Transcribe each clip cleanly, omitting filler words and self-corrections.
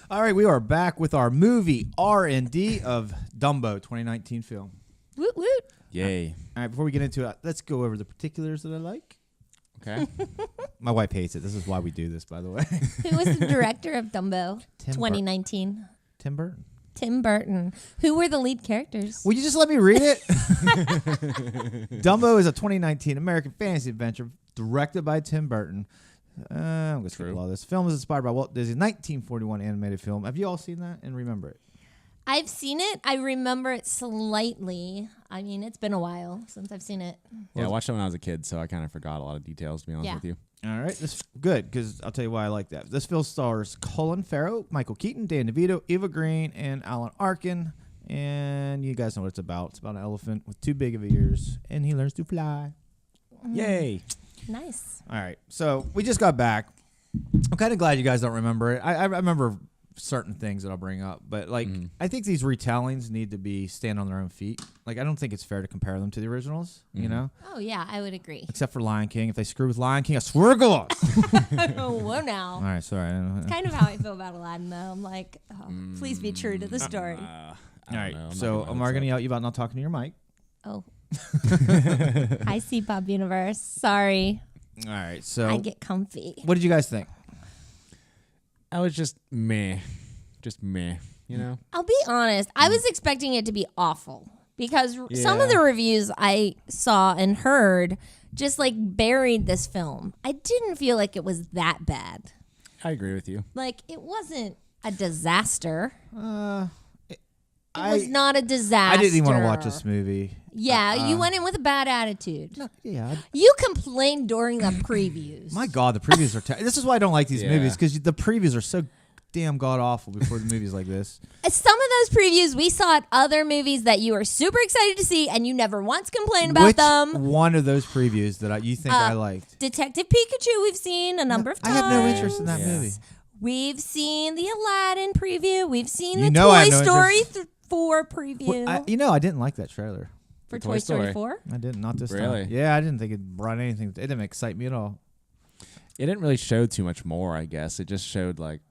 All right, we are back with our movie R&D of Dumbo 2019 film. Woot woot. Yay. All right, before we get into it, let's go over the particulars that I like. Okay. My wife hates it. This is why we do this, by the way. Who was the director of Dumbo Tim 2019? Tim Burton. Tim Burton. Who were the lead characters? Will you just let me read it? Dumbo is a 2019 American fantasy adventure directed by Tim Burton. I'm going to skip all this. The film is inspired by Walt Disney's 1941 animated film. Have you all seen that and remember it? I've seen it. I remember it slightly. I mean, it's been a while since I've seen it. Yeah, I watched it when I was a kid, so I kind of forgot a lot of details, to be honest with you. All right, this is good because I'll tell you why I like that. This film stars Colin Farrell, Michael Keaton, Dan DeVito, Eva Green, and Alan Arkin. And you guys know what it's about. It's about an elephant with too big of ears, and he learns to fly. Yay. Nice. All right, so we just got back. I'm kind of glad you guys don't remember it. I remember certain things that I'll bring up, but like I think these retellings need to be stand on their own feet. Like I don't think it's fair to compare them to the originals, you know? Oh, yeah, I would agree. Except for Lion King. If they screw with Lion King, I swear to God. Oh, whoa now. All right, sorry. It's kind of how I feel about Aladdin, though. I'm like, please be true to the story. All right, so Omar going to yell at you about not talking to your mic. Oh. Hi, C-Pop Universe. Sorry. All right, so I get comfy. what did you guys think? I was just meh, you know? I'll be honest. I was expecting it to be awful because some of the reviews I saw and heard just like buried this film. I didn't feel like it was that bad. I agree with you. Like it wasn't a disaster. It was not a disaster. I didn't even want to watch this movie. Yeah, you went in with a bad attitude. Yeah. You complained during the previews. My God, the previews are this is why I don't like these movies, because the previews are so damn god-awful before the movies like this. Some of those previews we saw at other movies that you were super excited to see and you never once complained about them. Which one of those previews that you think I liked? Detective Pikachu we've seen a number of times. I have no interest in that movie. We've seen the Aladdin preview. We've seen You the know I Toy have no Story interest. 4 preview. I didn't like that trailer. For Toy Story 4? I didn't, not this Really? time. Yeah, I didn't think it brought anything. It didn't excite me at all. It didn't really show too much more, I guess. It just showed like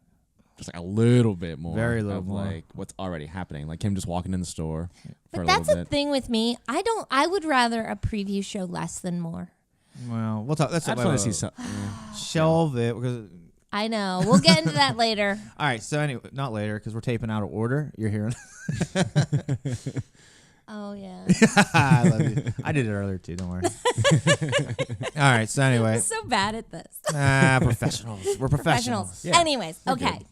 a little bit more. Very little of more. like what's already happening. Like him just walking in the store for But a that's little the bit. thing with me. I would rather a preview show less than more. Well, we'll talk. That's I just want to see something. Shelve it because. I know. We'll get into that later. All right. So anyway, not later because we're taping out of order. You're hearing. Oh, yeah. I love you. I did it earlier too. Don't worry. All right. So anyway, I'm so bad at this. professionals. We're professionals. Yeah, Anyways, okay.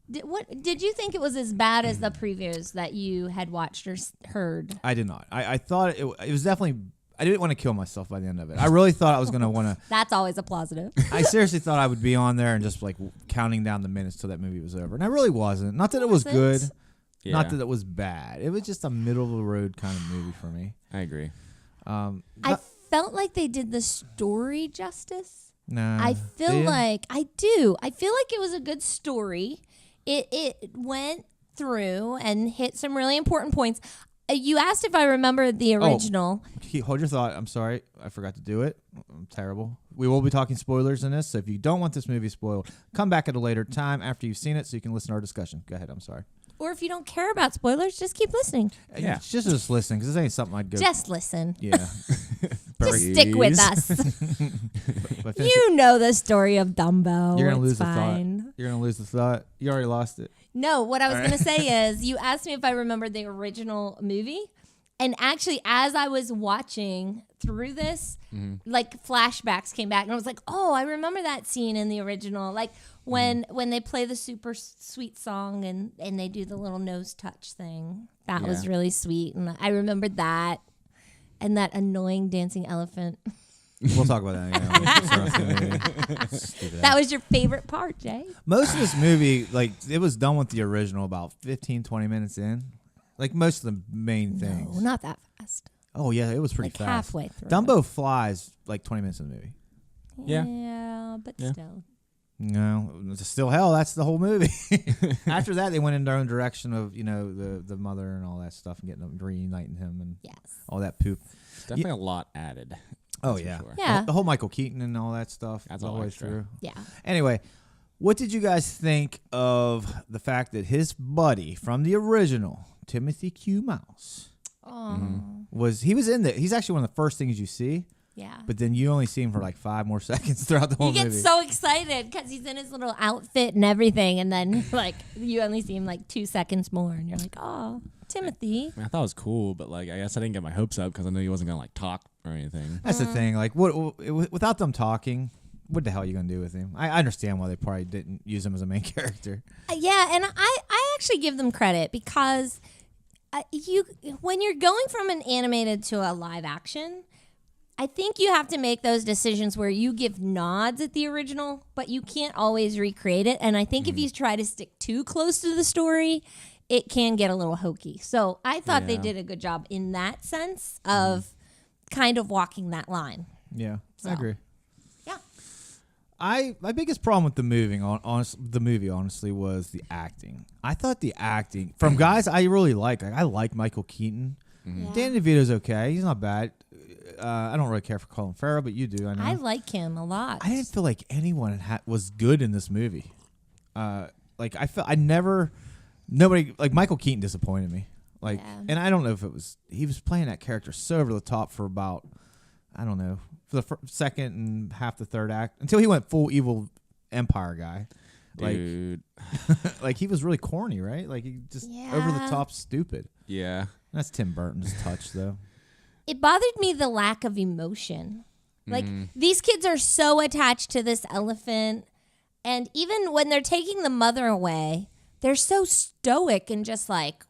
Did you think it was as bad as the previews that you had watched or heard? I did not. I thought it was definitely. I didn't want to kill myself by the end of it. I really thought I was going to want to. That's always a positive. I seriously thought I would be on there and just like counting down the minutes till that movie was over. And I really wasn't. Not that it was good. Yeah. Not that it was bad. It was just a middle of the road kind of movie for me. I agree. I felt like they did the story justice. No. I feel like I do. I feel like it was a good story. It went through and hit some really important points. You asked if I remember the original. Hold your thought. I'm sorry. I forgot to do it. I'm terrible. We will be talking spoilers in this. So if you don't want this movie spoiled, come back at a later time after you've seen it so you can listen to our discussion. Go ahead. I'm sorry. Or if you don't care about spoilers, just keep listening. Yeah. Just listen because this ain't something I'd go. Just listen. Yeah. Just stick with us. But You know the story of Dumbo. You're going to lose fine. the thought. You're going to lose the thought. You already lost it. No, what I was going to say is you asked me if I remembered the original movie. And actually, as I was watching through this, like flashbacks came back. And I was like, oh, I remember that scene in the original. Like when they play the super sweet song and they do the little nose touch thing. That was really sweet. And I remembered that. And that annoying dancing elephant. We'll talk about that. That was your favorite part, Jay? Most of this movie, like, it was done with the original about 15, 20 minutes in. Like, most of the main things. No, not that fast. Oh, yeah, it was pretty Like fast. halfway through. Dumbo flies like 20 minutes in the movie. Yeah. Yeah, but still. No, it's still hell. That's the whole movie. After that, they went in their own direction of, the mother and all that stuff and getting them, reuniting him and all that poop. Definitely a lot added. Oh, That's yeah. for sure. Yeah. The whole Michael Keaton and all that stuff. That's all all the way extra. through. Yeah. Anyway, What did you guys think of the fact that his buddy from the original, Timothy Q. Mouse, was in there? He's actually one of the first things you see. Yeah. But then you only see him for like 5 more seconds throughout the whole movie. You get so excited because he's in his little outfit and everything, and then like you only see him like 2 seconds more, and you're like, oh, Timothy. I thought it was cool, but like I guess I didn't get my hopes up because I knew he wasn't gonna like talk or anything. That's the thing. Like, what without them talking, what the hell are you gonna do with him? I understand why they probably didn't use him as a main character. Yeah, and I actually give them credit because when you're going from an animated to a live action, I think you have to make those decisions where you give nods at the original, but you can't always recreate it. And I think if you try to stick too close to the story, it can get a little hokey. So I thought they did a good job in that sense of kind of walking that line. Yeah, So. I agree. Yeah. My biggest problem with the movie, honestly, was the acting. I thought the acting from guys I really like I like Michael Keaton. Yeah. Danny DeVito's okay. He's not bad. I don't really care for Colin Farrell, but you do. I know. I like him a lot. I didn't feel like anyone was good in this movie. Like nobody like Michael Keaton disappointed me. Like, and I don't know if he was playing that character so over the top for about, I don't know, for the second and half the third act until he went full evil empire guy. Dude. Like he was really corny, right? Like he just over the top stupid. Yeah. That's Tim Burton's touch, though. It bothered me the lack of emotion. Like these kids are so attached to this elephant, and even when they're taking the mother away, they're so stoic and just like.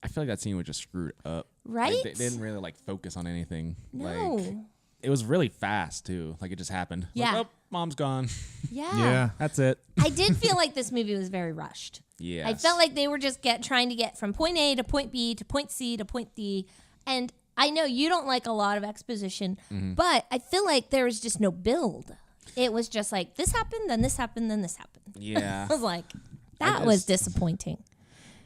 I feel like that scene was just screwed up. Right? Like, they didn't really like focus on anything. No. Like it was really fast too. Like it just happened. Yeah. Like, oh, mom's gone. Yeah. That's it. I did feel like this movie was very rushed. Yeah. I felt like they were just trying to get from point A to point B to point C to point D. And I know you don't like a lot of exposition, but I feel like there was just no build. It was just like, this happened, then this happened, then this happened. Yeah. I was like, that was disappointing.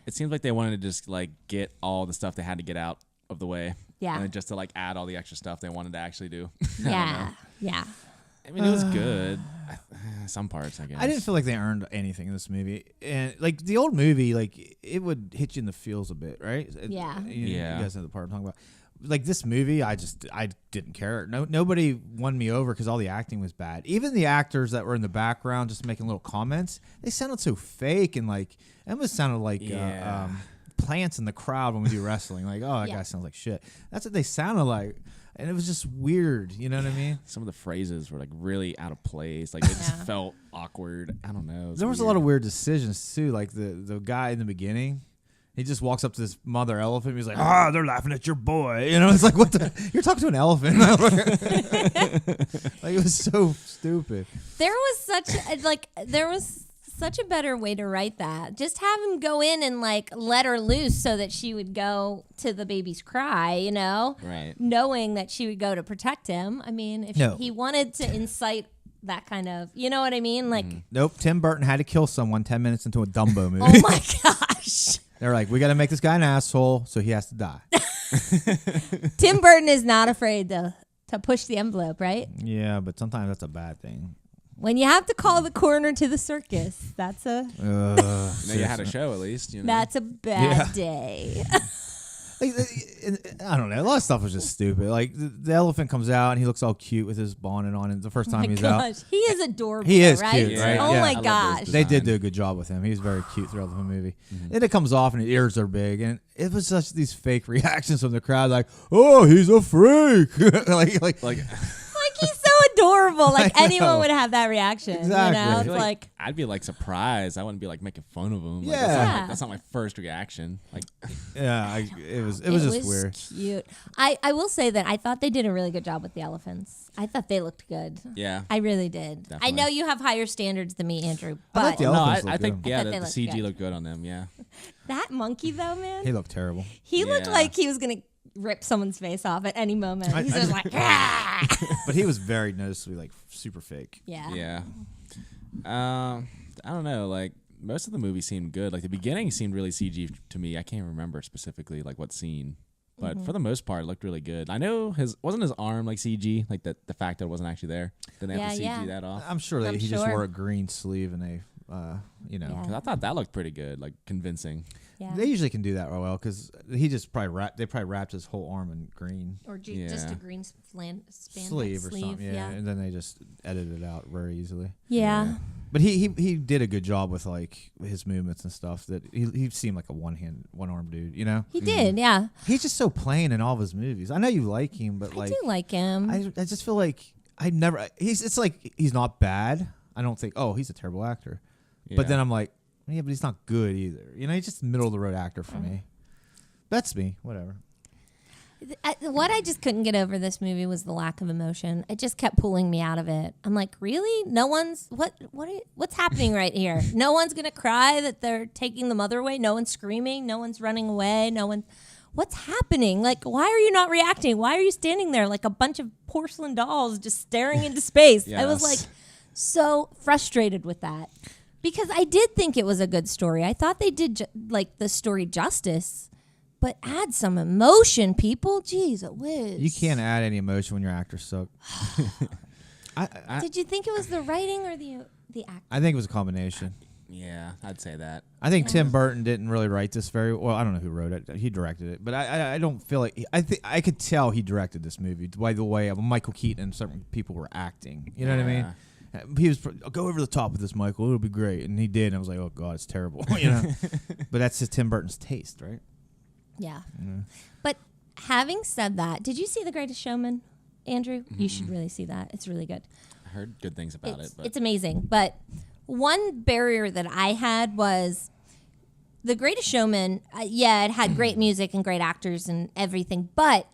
It seems like they wanted to just like get all the stuff they had to get out of the way. Yeah. And then just to like add all the extra stuff they wanted to actually do. Yeah. Yeah. I mean, it was good. Some parts, I guess. I didn't feel like they earned anything in this movie. And like the old movie, like it would hit you in the feels a bit, right? Yeah. You guys know the part I'm talking about. Like this movie, I didn't care. Nobody won me over because all the acting was bad. Even the actors that were in the background just making little comments, they sounded so fake and like it almost sounded like plants in the crowd when we do wrestling. Like, oh, that guy sounds like shit. That's what they sounded like. And it was just weird. You know what I mean? Some of the phrases were like really out of place. Like it just felt awkward. I don't know. There was a lot of weird decisions too. Like the guy in the beginning, he just walks up to this mother elephant. He's like, they're laughing at your boy. You know, it's like, what the? You're talking to an elephant. Like it was so stupid. There was such a better way to write that. Just have him go in and like let her loose so that she would go to the baby's cry, you know? Right. Knowing that she would go to protect him. I mean, if he wanted to incite that kind of, you know what I mean? Like, Nope. Tim Burton had to kill someone 10 minutes into a Dumbo movie. oh my gosh. They're like, we got to make this guy an asshole, so he has to die. Tim Burton is not afraid to push the envelope, right? Yeah, but sometimes that's a bad thing. When you have to call the coroner to the circus, that's a You had a show at least. You know? that's a bad day. I don't know. A lot of stuff was just stupid. Like the elephant comes out and he looks all cute with his bonnet on. And the first time he's out, he is adorable. He is right? cute, right? Oh Yeah. my I love gosh. those they did do a good job with him. He was very cute throughout the whole movie. Then it comes off and his ears are big, and it was such these fake reactions from the crowd, like, "Oh, he's a freak!" like He's so adorable. Like I know. anyone would have that reaction. Exactly. You know? I It's feel like I'd be like surprised. I wouldn't be like making fun of him. Like, Yeah. that's not my first reaction. Like, yeah, it was just weird. Cute. I will say that I thought they did a really good job with the elephants. I thought they looked good. yeah. I really did. Definitely. I know you have higher standards than me, Andrew, I like but the No, elephants I look think good. yeah, I the thought they CG looked good. looked good on them. Yeah. that monkey though, man, He looked terrible. he looked Yeah. like he was gonna rip someone's face off at any moment. He's just like, "Ah!" But he was very noticeably like super fake. yeah. Yeah. I don't know. Like most of the movie seemed good. Like the beginning seemed really CG to me. I can't remember specifically like what scene, but for the most part, it looked really good. I know wasn't his arm like CG, like the fact that it wasn't actually there. Didn't they have to CG Yeah. that off? I'm sure that I'm he just sure. wore a green sleeve and they You know. Yeah. 'Cause I thought that looked pretty good, like convincing. Yeah. They usually can do that real well because he just they probably wrapped his whole arm in green Or just Yeah. a green spandex sleeve or something. Yeah, and then they just edited it out very easily. Yeah. But he did a good job with like his movements and stuff. That he seemed like a one arm dude. You know, He did, yeah. he's just so plain in all of his movies. I know you like him, but like I do like him. I just feel like it's like he's not bad. I don't think he's a terrible actor. Yeah. But then I'm like, yeah, but he's not good either. You know, he's just a middle of the road actor for me. That's me. Whatever. What I just couldn't get over this movie was the lack of emotion. It just kept pulling me out of it. I'm like, really? No one's what's happening right here? No one's gonna cry that they're taking the mother away. No one's screaming. No one's running away. No one. What's happening? Like, why are you not reacting? Why are you standing there like a bunch of porcelain dolls just staring into space? I was like so frustrated with that because I did think it was a good story. I thought they did like the story justice. But add some emotion, people. Jeez, a whiz. You can't add any emotion when your actors suck. Did you think it was the writing or the acting? I think it was a combination. Yeah, I'd say that. I think Tim Burton didn't really write this very well. I don't know who wrote it. He directed it, but I don't feel like I could tell he directed this movie by the way Michael Keaton and certain people were acting. You know what I mean? He was go over the top with this, Michael. It'll be great, and he did. And I was like, oh god, it's terrible. You know, but that's just Tim Burton's taste, right? Yeah. But having said that, did you see The Greatest Showman, Andrew? You should really see that. It's really good. I heard good things about it. But It's amazing. But one barrier that I had was The Greatest Showman. It had great music and great actors and everything. But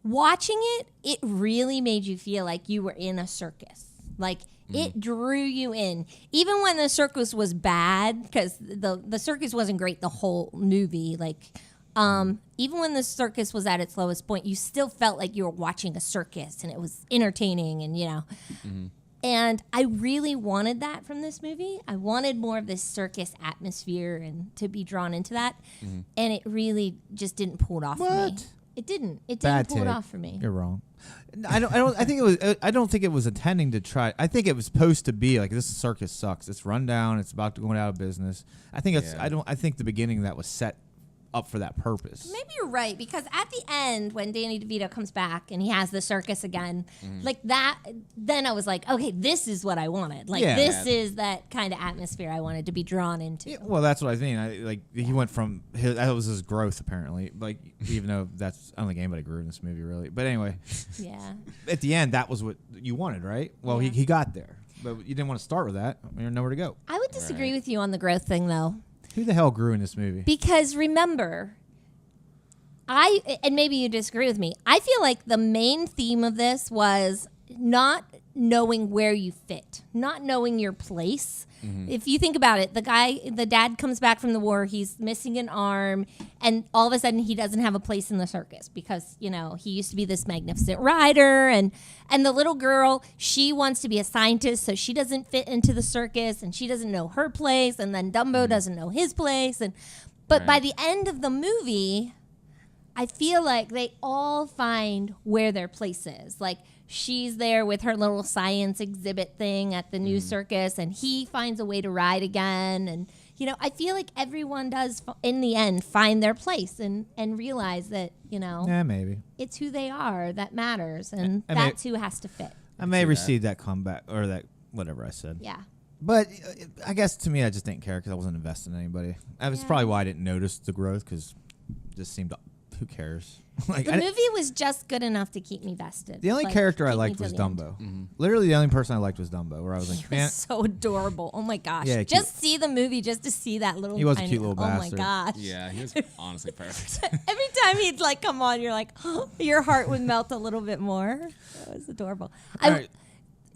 watching it really made you feel like you were in a circus. Like, it drew you in. Even when the circus was bad, because the circus wasn't great the whole movie. Like, even when the circus was at its lowest point, you still felt like you were watching a circus and it was entertaining and, you know. And I really wanted that from this movie. I wanted more of this circus atmosphere and to be drawn into that. And it really just didn't pull it off for me. It didn't. It didn't pull it off for me. You're wrong. I don't think it was intending to try. I think it was supposed to be like this circus sucks. It's run down. It's about to go out of business. I think it's. Yeah. I think the beginning of that was set up for that purpose. Maybe you're right, because at the end, when Danny DeVito comes back and he has the circus again, like that, then I was like, okay, this is what I wanted. Like, this is that kind of atmosphere I wanted to be drawn into. Yeah, well, that's what I mean. He went from that was his growth apparently. Like, even though I don't think anybody grew in this movie really. But anyway, Yeah. at the end, that was what you wanted, right? Well, Yeah. he got there, but you didn't want to start with that. You had nowhere to go. I would disagree with you on the growth thing, though. Who the hell grew in this movie? Because remember, and maybe you disagree with me, I feel like the main theme of this was not knowing where you fit, not knowing your place. If you think about it, the dad comes back from the war, he's missing an arm, and all of a sudden he doesn't have a place in the circus because, you know, he used to be this magnificent rider, and the little girl, she wants to be a scientist, so she doesn't fit into the circus, and she doesn't know her place, and then Dumbo doesn't know his place, but by the end of the movie, I feel like they all find where their place is. Like, she's there with her little science exhibit thing at the new circus, and he finds a way to ride again. And, you know, I feel like everyone does, in the end, find their place and realize that, you know, Yeah, maybe. it's who they are that matters, and I mean- that's who has to fit. I may receive that comeback or that whatever I said. Yeah. But I guess to me, I just didn't care because I wasn't invested in anybody. That's Yeah. probably why I didn't notice the growth because it just seemed, who cares? Like, The movie was just good enough to keep me vested. the only Like, character I keep me liked till was the end. Dumbo. Literally, the only person I liked was Dumbo. Where I was like, man, So adorable. Oh my gosh. Yeah, just see the movie just to see that little He was a tiny, cute little bastard. Oh my gosh. yeah, he was honestly perfect. Every time he'd like come on, you're like, your heart would melt a little bit more. It was adorable. All right.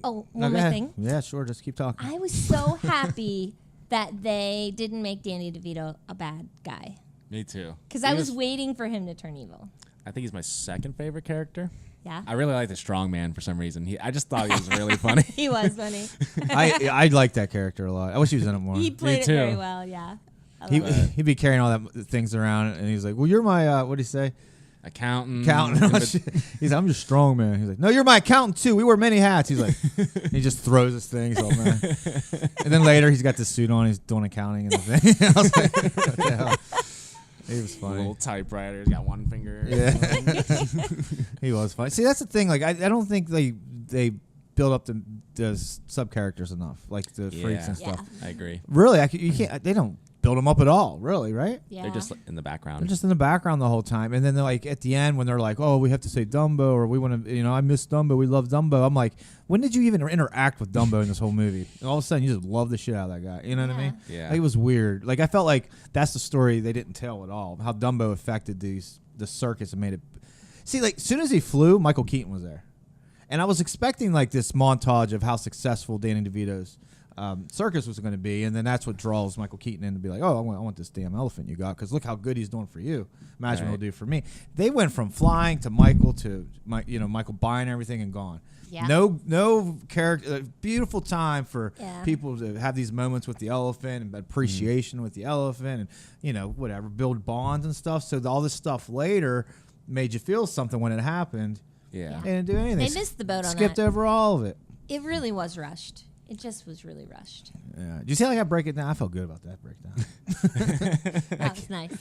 Oh, No, one go more ahead. thing. Yeah, sure. Just keep talking. I was so happy that they didn't make Danny DeVito a bad guy, Me too. because He I was waiting for him to turn evil. I think he's my second favorite character. Yeah. I really like the strong man for some reason. I just thought he was really funny. He was funny. I liked that character a lot. I wish he was in it more. He played it too. very well. Yeah. I He, love it. he'd be carrying all that things around, and he's like, "Well, you're my what do you say? accountant. He's like, I'm just strong, man. He's like, no, you're my accountant too. We wear many hats. He's like, he just throws his thing. He's all, man. And then later he's got the suit on. He's doing accounting and the thing. I was like, what the hell? He was funny. Little typewriter. He's got one finger. Yeah. He was funny. See, that's the thing. Like, I don't think they build up the sub characters enough, like the freaks and stuff. Yeah. I agree. Really, you can't. They don't build them up at all. Really, right? Yeah. They're just in the background. They're just in the background the whole time, and then they're like at the end when they're like, "Oh, we have to say Dumbo," or "We want to," I miss Dumbo. We love Dumbo. I'm like, when did you even interact with Dumbo in this whole movie? And all of a sudden, you just love the shit out of that guy. You know what I mean? Yeah. Like, it was weird. Like, I felt like that's the story they didn't tell at all. How Dumbo affected the circus and made it. See, like, as soon as he flew, Michael Keaton was there, and I was expecting like this montage of how successful Danny DeVito's circus was going to be, and then that's what draws Michael Keaton in to be like, oh, I want this damn elephant you got, because look how good he's doing for you. Imagine what he'll do for me. They went from flying to Michael to Michael buying everything and gone. Yeah. No character. Beautiful time for people to have these moments with the elephant and appreciation with the elephant, and whatever, build bonds and stuff. So all this stuff later made you feel something when it happened. Yeah. They didn't do anything. They missed the boat on that. Skipped over all of it. It really was rushed. It just was really rushed. Yeah. Did you see how I got break it down? I felt good about that breakdown. That was nice.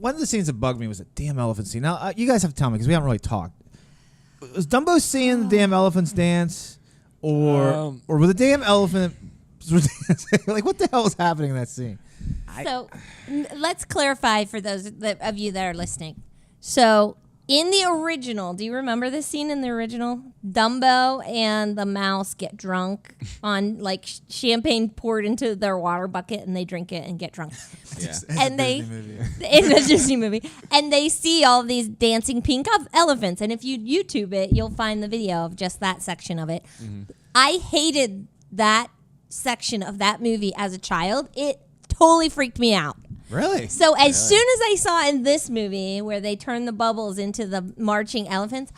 One of the scenes that bugged me was the damn elephant scene. Now, you guys have to tell me because we haven't really talked. Was Dumbo seeing the damn elephants dance, or were the damn elephant like, what the hell was happening in that scene? So let's clarify for those of you that are listening. So in the original, do you remember this scene in the original? Dumbo and the mouse get drunk on like champagne poured into their water bucket, and they drink it and get drunk. Yeah. And they in the Disney movie, and they see all these dancing pink elephants. And if you YouTube it, you'll find the video of just that section of it. Mm-hmm. I hated that section of that movie as a child. It totally freaked me out. Really? So as soon as I saw in this movie where they turn the bubbles into the marching elephants,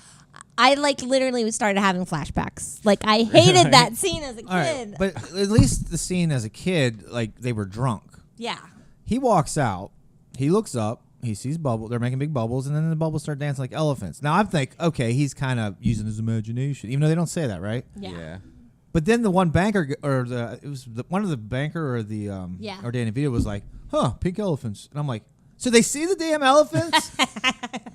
I like literally started having flashbacks. Like, I hated that scene as a kid. Right. But at least the scene as a kid, like, they were drunk. Yeah. He walks out. He looks up. He sees bubbles. They're making big bubbles, and then the bubbles start dancing like elephants. Now I'm thinking, okay, he's kind of using his imagination, even though they don't say that, right? Yeah. But then the one banker, or one of the banker or the or Danny DeVito was like, "Huh, pink elephants," and I'm like, "So they see the damn elephants?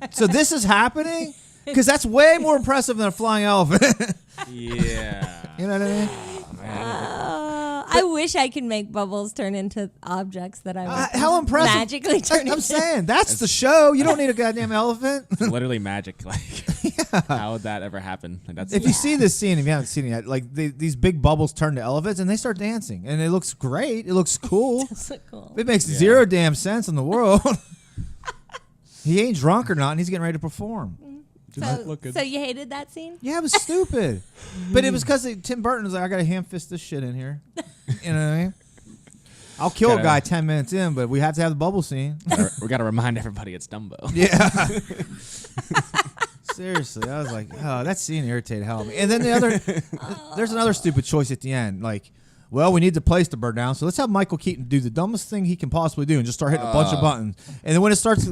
So this is happening? Because that's way more impressive than a flying elephant." Yeah. You know what I mean? I wish I could make bubbles turn into objects that I would how impressive! magically turn into. I'm saying that's the show. You don't need a goddamn elephant. It's literally magic. Like, how would that ever happen? Like, that's if you see this scene, if you haven't seen it yet, like these big bubbles turn to elephants and they start dancing, and it looks great. It looks cool. That's so cool. It makes zero damn sense in the world. He ain't drunk or not, and he's getting ready to perform. So you hated that scene? Yeah, it was stupid. But it was because Tim Burton was like, I got to ham fist this shit in here. You know what I mean? I'll kill a guy 10 minutes in, but we have to have the bubble scene. We got to remind everybody it's Dumbo. Yeah. Seriously, I was like, oh, that scene irritated hell out of me. And then there's another stupid choice at the end. Like, well, we need the place to burn down, so let's have Michael Keaton do the dumbest thing he can possibly do and just start hitting a bunch of buttons. And then when it starts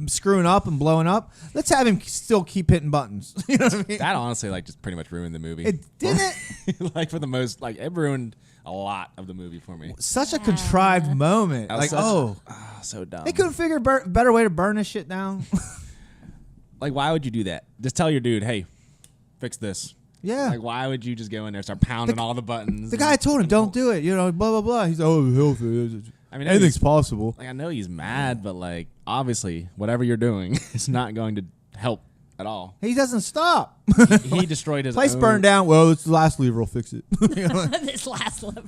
screwing up and blowing up, let's have him still keep hitting buttons. You know what I mean? That honestly, like, just pretty much ruined the movie. It didn't. Like, for the most, like, it ruined a lot of the movie for me. Such a contrived moment. Like, so dumb. they couldn't figure a better way to burn this shit down. Like, why would you do that? Just tell your dude, hey, fix this. Yeah. Like, why would you just go in there and start pounding all the buttons? The guy told him, don't do it. You know, blah, blah, blah. He's like, oh, healthy. I mean, anything's possible. Like, I know he's mad, but, like, obviously, whatever you're doing is not going to help at all. He doesn't stop. He destroyed his place own. burned down. Well, it's the last lever will fix it. This last lever.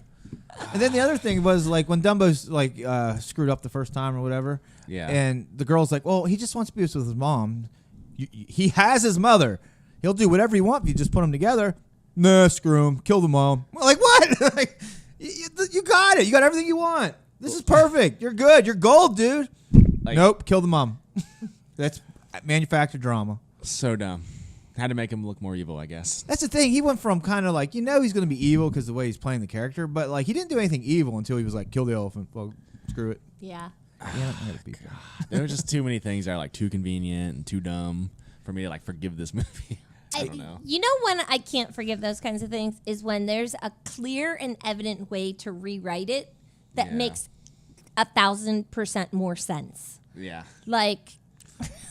And then the other thing was, like, when Dumbo's like screwed up the first time or whatever. Yeah. And the girl's like, well, he just wants to be with his mom. He has his mother. He'll do whatever you want if you just put them together. Nah, screw him. Kill the mom. Well, like, what? Like, you got it. You got everything you want. This is perfect. You're good. You're gold, dude. Like, nope. Kill the mom. That's manufactured drama. So dumb. Had to make him look more evil, I guess. That's the thing. He went from kind of like, he's going to be evil because the way he's playing the character, but like he didn't do anything evil until he was like, kill the elephant. Well, screw it. Yeah. Yeah, I gotta beat that. There were just too many things that are like too convenient and too dumb for me to like forgive this movie. I don't know. You know when I can't forgive those kinds of things is when there's a clear and evident way to rewrite it that makes 1,000% more sense. Yeah. Like,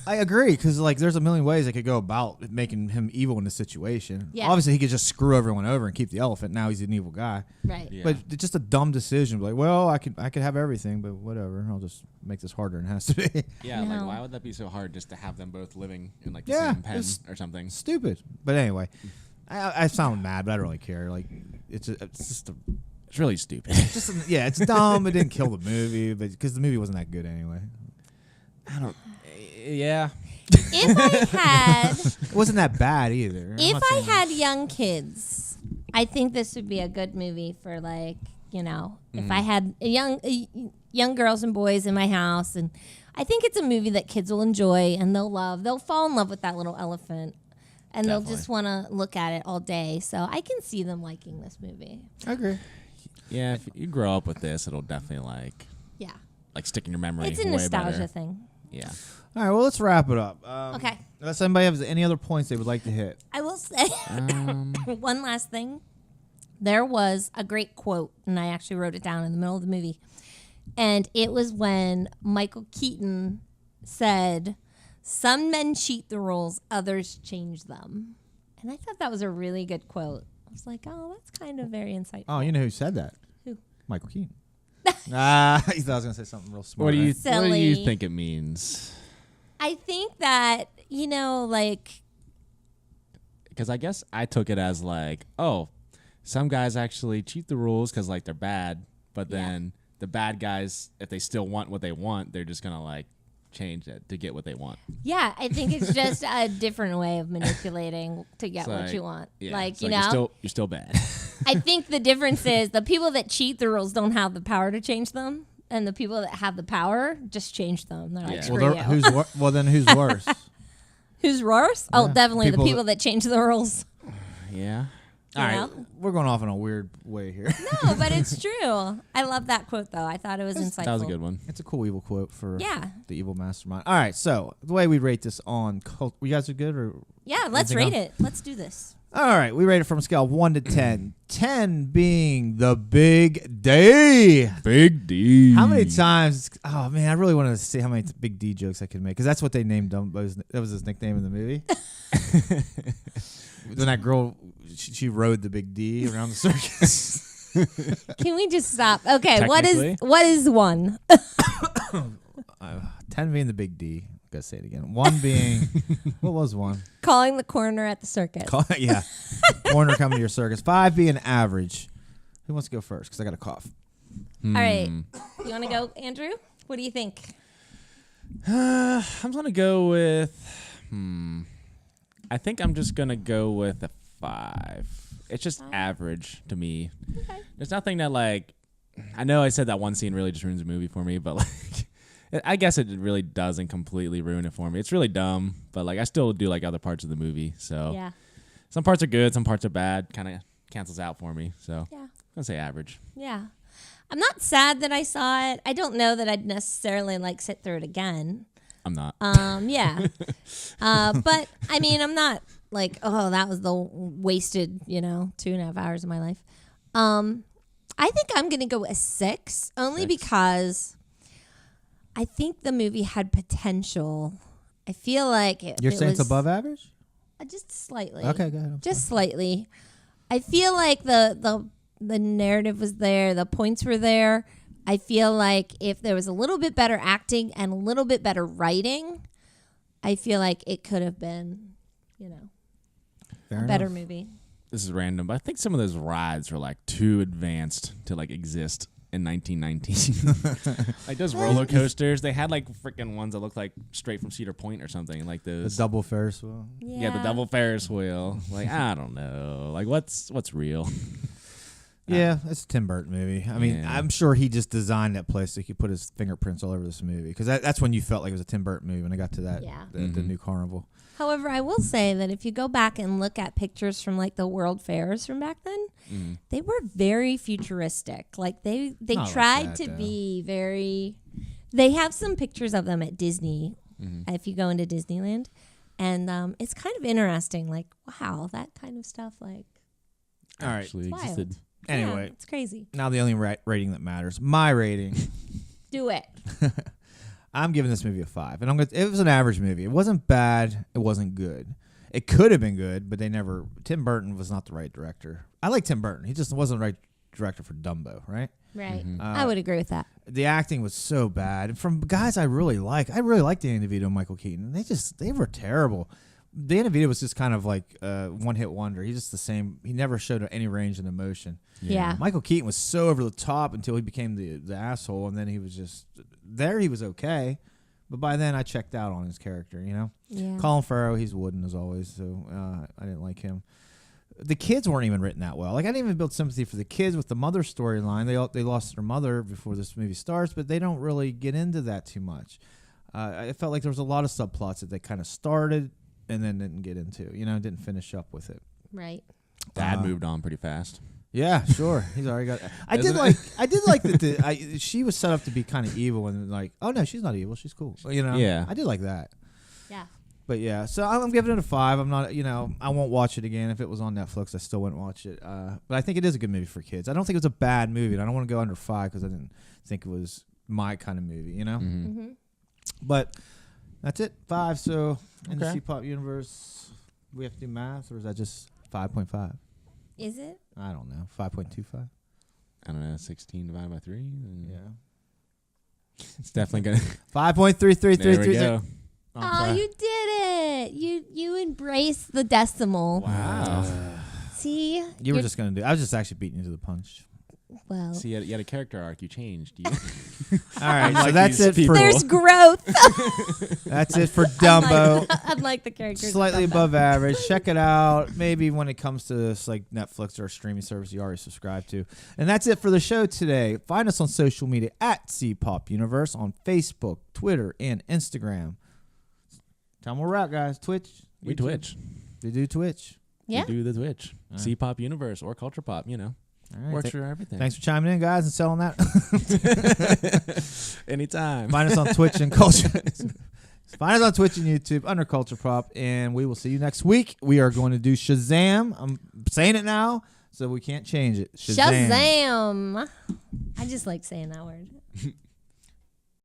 I agree, because like there's a million ways they could go about making him evil in this situation. Yeah. Obviously, he could just screw everyone over and keep the elephant. Now he's an evil guy. right. Yeah. But it's just a dumb decision. Like, well, I could have everything, but whatever. I'll just make this harder than it has to be. Yeah, No. like why would that be so hard just to have them both living in like the Yeah, same pen it's or something? Stupid. But anyway, I sound mad, but I don't really care. Like, it's just It's really stupid. yeah, it's dumb. It didn't kill the movie, but because the movie wasn't that good anyway. I don't. Yeah. If I had, It wasn't that bad either. I'm if not I saying- had young kids, I think this would be a good movie for like, you know, if I had young girls and boys in my house, and I think it's a movie that kids will enjoy and they'll love. They'll fall in love with that little elephant, and they'll just want to look at it all day. So I can see them liking this movie. I agree. Yeah, if you grow up with this, it'll definitely Yeah, stick in your memory. it's a way nostalgia better. thing. Yeah. All right, well, let's wrap it up. Okay. Unless anybody has any other points they would like to hit. I will say one last thing. There was a great quote, and I actually wrote it down in the middle of the movie. And it was when Michael Keaton said, "Some men cheat the rules, others change them." And I thought that was a really good quote. I was like, oh, that's kind of very insightful. Oh, you know who said that? Who? Michael Keaton. You thought I was going to say something real smart. What do you Silly. think it means? I think that, you know, like, Because I guess I took it as like, oh, some guys actually cheat the rules because like they're bad, but then the bad guys, if they still want what they want, they're just gonna like change it to get what they want. yeah, I think it's just a different way of manipulating to get It's what like- you want. Yeah, Like, it's you like know, you're still bad. I think the difference is the people that cheat the rules don't have the power to change them, and the people that have the power just change them. They're like, Yeah. screw Well, you. well, then who's worse? Who's worse? Oh, Yeah. definitely People the people that change the rules. Yeah. All right, know? we're going off in a weird way here. No, but it's true. I love that quote, though. I thought it was insightful. That was a good one. It's a cool evil quote for Yeah. the evil mastermind. All right, so the way we rate this on cult, you guys are good? Or Yeah, let's anything rate else? it. Let's do this. All right, we rate it from a scale of 1 to 10. 10 being the big D. Big D. How many times? Oh man, I really wanted to see how many big D jokes I could make because that's what they named Dumbo. That was his nickname in the movie. When that girl, she rode the big D around the circus. Can we just stop? Okay, what Technically. is one? 10 being the big D. Gotta say it again. 1 being what was 1? Calling the coroner at the circus. Yeah, corner coming to your circus. 5 being average. Who wants to go first? Because I got a cough. All right. You want to go, Andrew? What do you think? I'm gonna go with. I think I'm just gonna go with a 5. It's just average to me. Okay. There's nothing that like. I know I said that one scene really just ruins the movie for me, but like, I guess it really doesn't completely ruin it for me. It's really dumb, but like I still do like other parts of the movie. So Yeah. some parts are good, some parts are bad. Kind of cancels out for me. So Yeah. I'm gonna say average. Yeah. I'm not sad that I saw it. I don't know that I'd necessarily like sit through it again. I'm not. Yeah. But I mean, I'm not like, oh, that was the wasted, 2.5 hours of my life. I think I'm going to go a 6 only 6. because I think the movie had potential. I feel like You're saying it's above average? just slightly. Okay, go ahead. Just slightly. I feel like the narrative was there, the points were there. I feel like if there was a little bit better acting and a little bit better writing, I feel like it could have been, Fair a better enough. movie. This is random, but I think some of those rides were like too advanced to like exist in 1919. Like those roller coasters, they had like freaking ones that looked like straight from Cedar Point or something. Like The those, double Ferris wheel. yeah, the double Ferris wheel. Like I don't know, like what's real? Yeah, it's a Tim Burton movie. I mean, Yeah. I'm sure he just designed that place so he could put his fingerprints all over this movie because that's when you felt like it was a Tim Burton movie when I got to that Yeah. the new carnival. However, I will say that if you go back and look at pictures from like the World Fairs from back then, they were very futuristic. Like they Not like tried that, to though. be very They have some pictures of them at Disney. If you go into Disneyland, and it's kind of interesting. Like, wow, that kind of stuff. Like, All right. Actually wild. existed. Anyway, Yeah, it's crazy. now the only rating that matters. My rating. Do it. I'm giving this movie a 5, and it was an average movie. It wasn't bad. It wasn't good. It could have been good, but they never. Tim Burton was not the right director. I like Tim Burton. He just wasn't the right director for Dumbo, right? Right. I would agree with that. The acting was so bad. And from guys I really like Danny DeVito and Michael Keaton. They were terrible. Danny DeVito was just kind of like a one-hit wonder. He's just the same. He never showed any range in emotion. Yeah. Michael Keaton was so over the top until he became the asshole, and then he was just there. He was okay, but by then I checked out on his character. You know, Yeah. Colin Farrell, he's wooden as always, so I didn't like him. The kids weren't even written that well. Like, I didn't even build sympathy for the kids with the mother storyline. They lost their mother before this movie starts, but they don't really get into that too much. I felt like there was a lot of subplots that they kind of started and then didn't get into. You know, didn't finish up with it. Right. Dad moved on pretty fast. Yeah, sure. He's already got. I did like that. She was set up to be kind of evil, and like, oh no, she's not evil. She's cool. You know. Yeah. I did like that. Yeah. But yeah, so I'm giving it a 5. I'm not, I won't watch it again. If it was on Netflix, I still wouldn't watch it. But I think it is a good movie for kids. I don't think it was a bad movie. And I don't want to go under 5 because I didn't think it was my kind of movie, you know? Mm-hmm. But that's it, 5. So in the Okay. C-pop universe, we have to do math, or is that just 5.5? Is it? I don't know, 5.25? I don't know, 16 divided by 3. Yeah. It's definitely going to. 5.3333. There we go. Oh, you did it! You embraced the decimal. Wow. See, You were You're- just going to do I was just actually beating you to the punch. well. See, you had a character arc. You changed. You, All right, so Like that's these it people. for There's growth. that's it for Dumbo. Unlike the characters. Slightly in Dumbo. above average. Check it out. Maybe when it comes to this, like Netflix or a streaming service you already subscribe to. And that's it for the show today. Find us on social media at C-Pop Universe on Facebook, Twitter, and Instagram. Tell them we're out, guys. Twitch. we YouTube. Twitch. We do Twitch. Yeah. We do the Twitch. All right. C-pop universe or culture pop, All right. Works for everything. Thanks for chiming in, guys, and selling that. Anytime. Find us on Twitch and Culture. Find us on Twitch and YouTube under Culture Pop, and we will see you next week. We are going to do Shazam. I'm saying it now, so we can't change it. Shazam. I just like saying that word.